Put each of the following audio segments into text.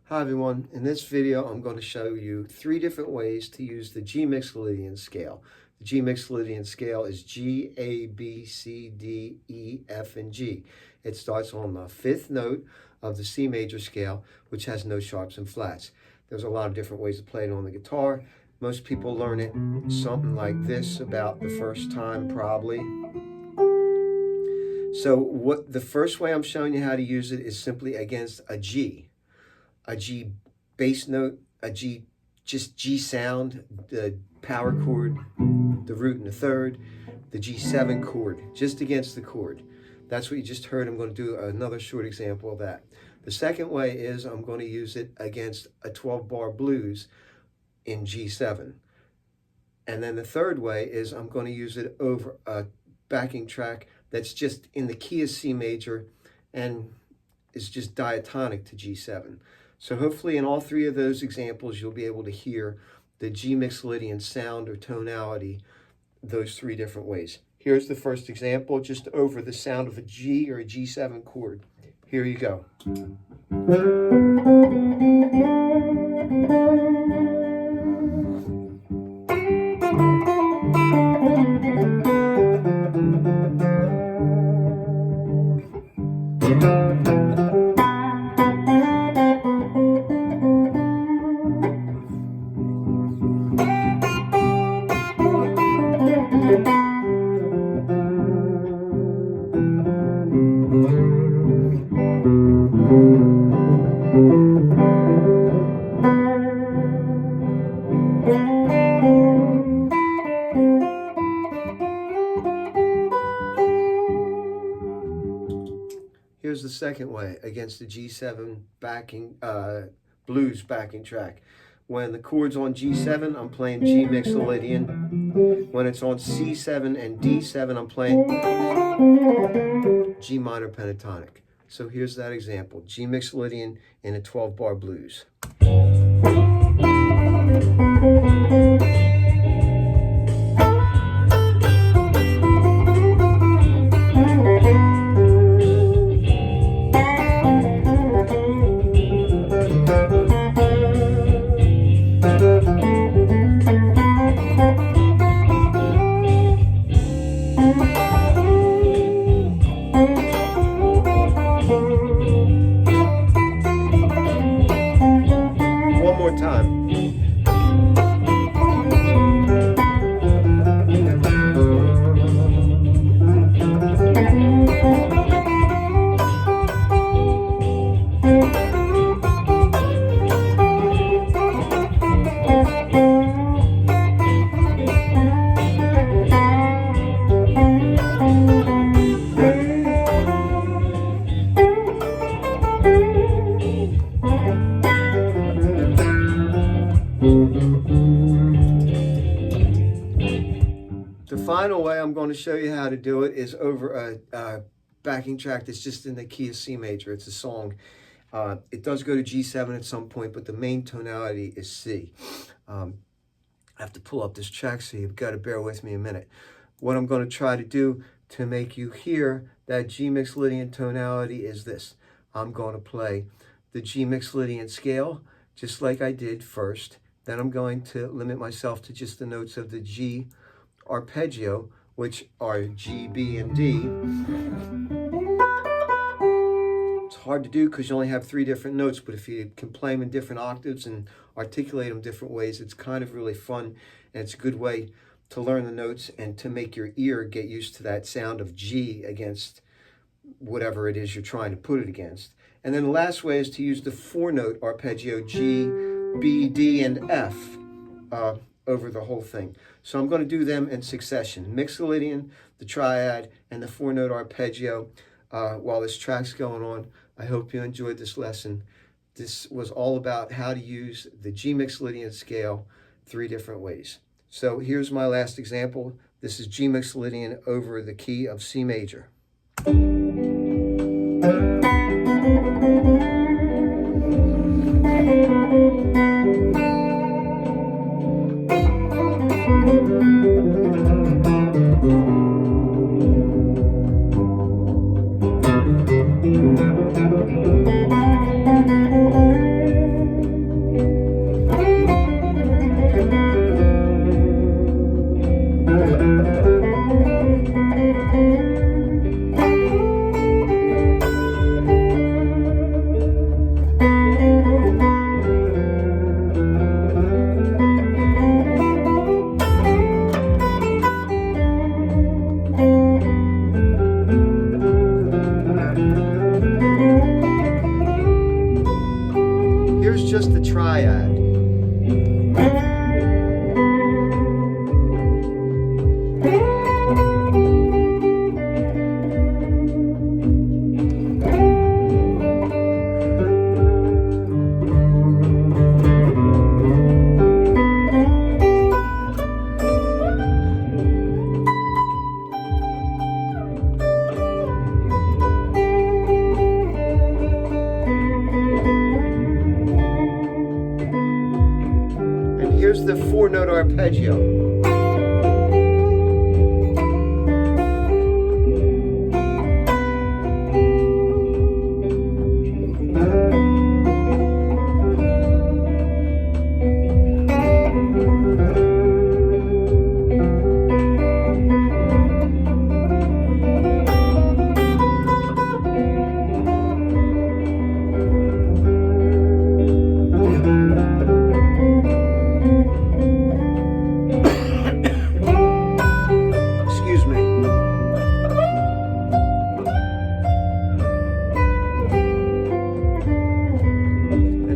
Hi everyone, in this video I'm going to show you 3 different ways to use the G Mixolydian scale. The G Mixolydian scale is G, A, B, C, D, E, F, and G. It starts on the 5th note of the C major scale, which has no sharps and flats. There's a lot of different ways to play it on the guitar. Most people learn it something like this about the first time probably. So the first way I'm showing you how to use it is simply against a G bass note, a G, just G sound, the power chord, the root and the third, the G7 chord, just against the chord. That's what you just heard. I'm going to do another short example of that. The second way is I'm going to use it against a 12-bar blues in G7. And then the third way is I'm going to use it over a backing track that's just in the key of C major and is just diatonic to G7. So hopefully in all 3 of those examples, you'll be able to hear the G Mixolydian sound or tonality those 3 different ways. Here's the first example, just over the sound of a G or a G7 chord. Here you go. Here's the second way against the G7 backing blues backing track. When the chord's on G7, I'm playing G Mixolydian. When it's on C7 and D7, I'm playing G minor pentatonic. So here's that example, G Mixolydian in a 12-bar blues. One more time. The final way I'm going to show you how to do it is over a backing track that's just in the key of C major. It's a song. It does go to G7 at some point, but the main tonality is C. I have to pull up this track, so you've got to bear with me a minute. What I'm going to try to do to make you hear that G Mixolydian tonality is this. I'm going to play the G Mixolydian scale, just like I did first. Then I'm going to limit myself to just the notes of the G arpeggio, which are G, B, and D. It's hard to do because you only have 3 different notes, but if you can play them in different octaves and articulate them different ways, it's kind of really fun, and it's a good way to learn the notes and to make your ear get used to that sound of G against whatever it is you're trying to put it against. And then the last way is to use the 4-note arpeggio, G, B, D, and F over the whole thing. So I'm going to do them in succession. Mixolydian, the triad, and the 4-note arpeggio while this track's going on. I hope you enjoyed this lesson. This was all about how to use the G Mixolydian scale 3 different ways. So here's my last example. This is G Mixolydian over the key of C major. Here's just the triad. Here's the 4-note arpeggio.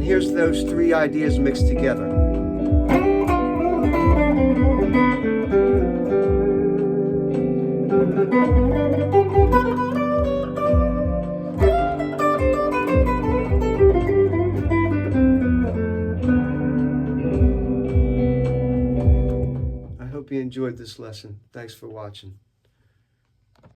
Here's those 3 ideas mixed together. I hope you enjoyed this lesson. Thanks for watching.